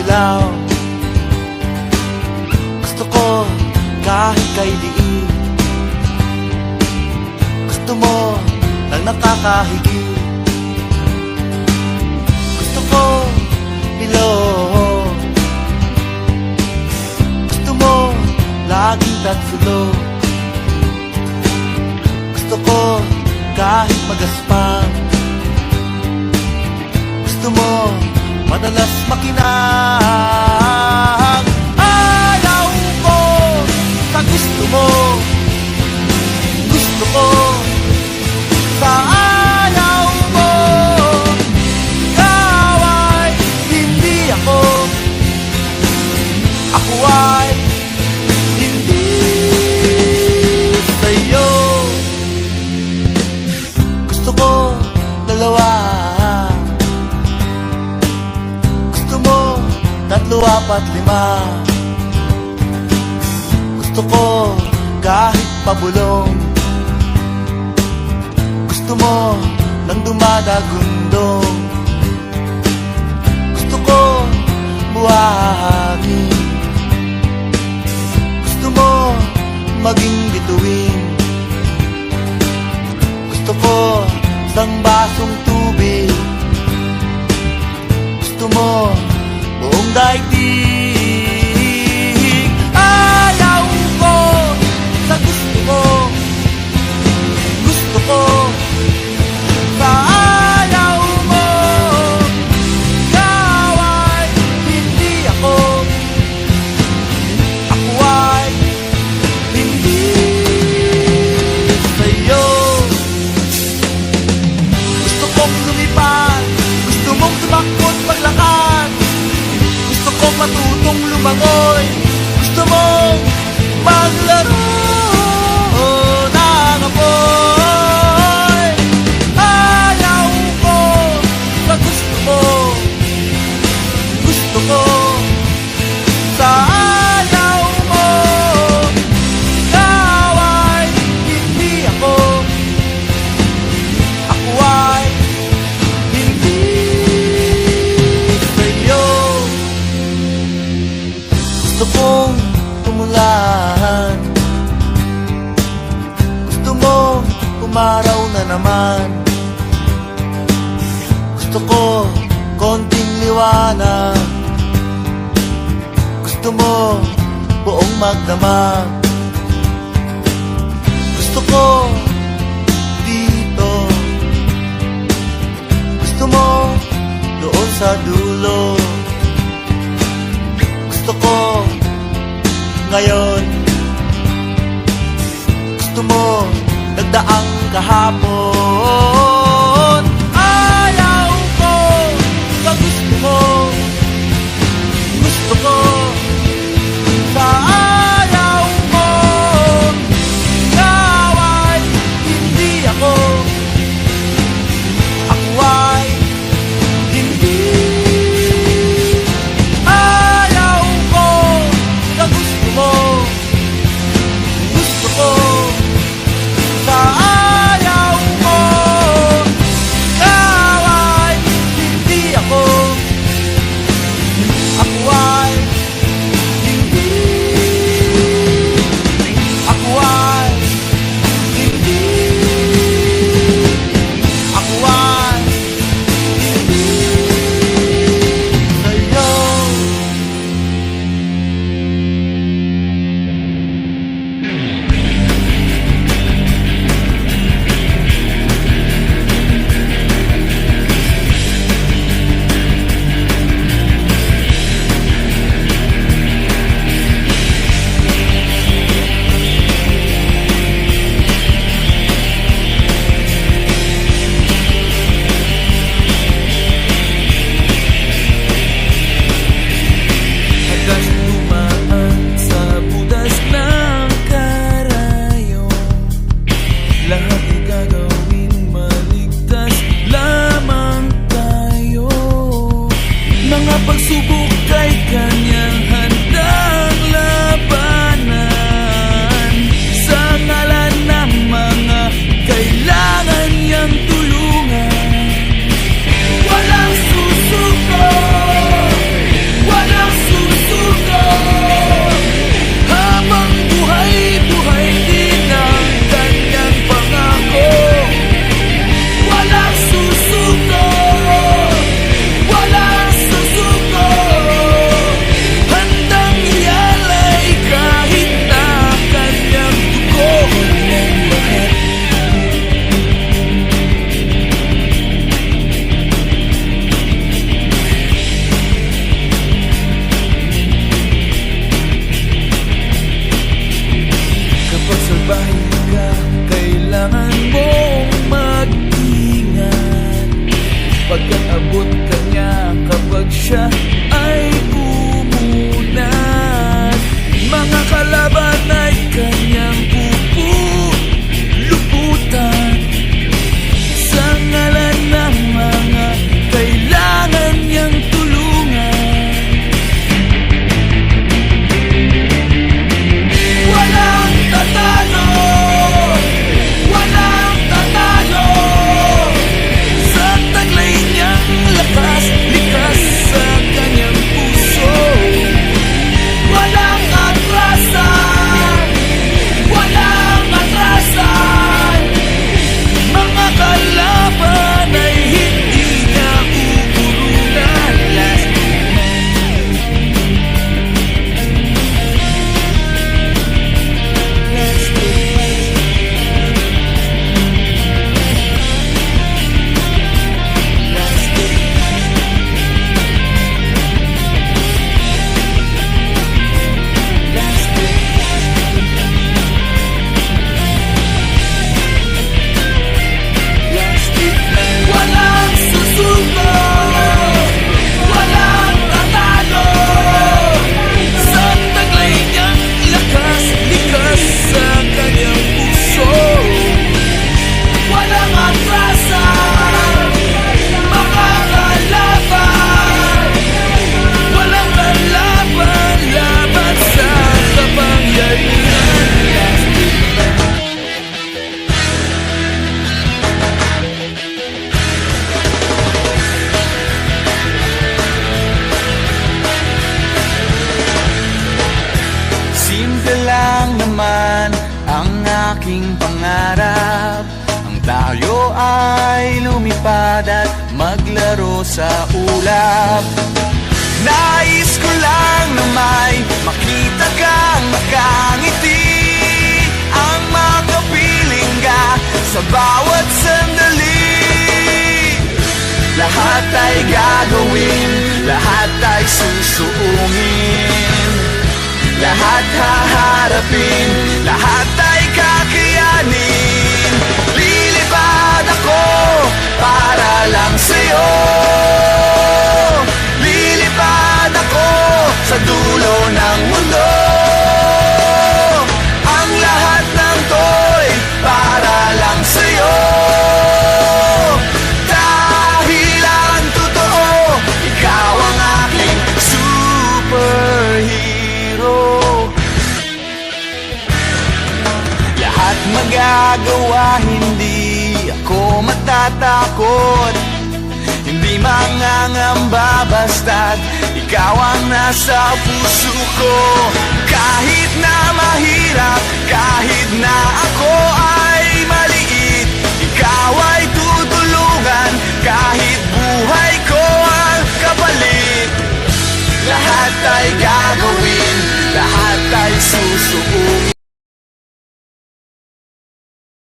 ilaw. Gusto ko kahit kay diin. Gusto mo nang nakakahigit. Gusto ko bilog. Gusto mo laging tatsulog. Gusto ko kahit magaspang. Gusto mo madalas makinang. Ayaw ko sa gusto mo. Gusto ko sa ayaw mo. Ikaw ay hindi ako. Ako ay hindi sa'yo. Gusto ko dalawa. Gusto mo tatlo, apat, lima. Gusto ko kahit pabulong. Gusto mo nang dumadagundong. Gusto ko buhangin. Gusto mo maging bituin. Gusto ko isang basong tubig. Gusto mo buong daigdig. Ayaw ko sa gusto mo. Gusto ko sa ayaw mo. Ikaw ay hindi ako. Ako ay hindi sa'yo. Gusto kong lumipad. Gusto mong tumakot paglakad. Gusto kong matutong lumangoy. Gusto mong maglaro ng apoy. Ayaw ko sa gusto mo. Gusto ko sa ayaw mo. Ikaw ay hindi ako. Ako ay hindi sa'yo. Gusto kong tumulan. Gusto mo umaraw na naman. Gusto ko konting liwanag. Gusto mo buong magdamag. Gusto ko dito. Gusto mo doon sa dulo. Gusto ko ngayon. Gusto mo nagdaang kahapon. Ayaw ko sa gusto mo. Gusto ko sa ayaw mo. Ikaw ay hindi ako. Ako ay hindi. Ayaw ko sa gusto mo. Gusto ko sa ayaw mo. Simple lang naman ang aking pangarap, ang tayo ay lumipad at maglaro sa ulap. Nais ko lang na may makita kang nakangiti, ang makapiling ka sa bawat sandali. Lahat ay gagawin, lahat ay susuungin, lahat haharapin, lahat ay kakayanin. Lilipad ako para lang sa'yo, lilipad ako sa dulo ng mundo. Ang lahat ng to'y para lang sa'yo, dahil ang totoo, ikaw ang aking superhero. Lahat magagawa, hindi ako matatakot, hindi mangangamba basta't ikaw ang nasa puso ko. Kahit na mahirap,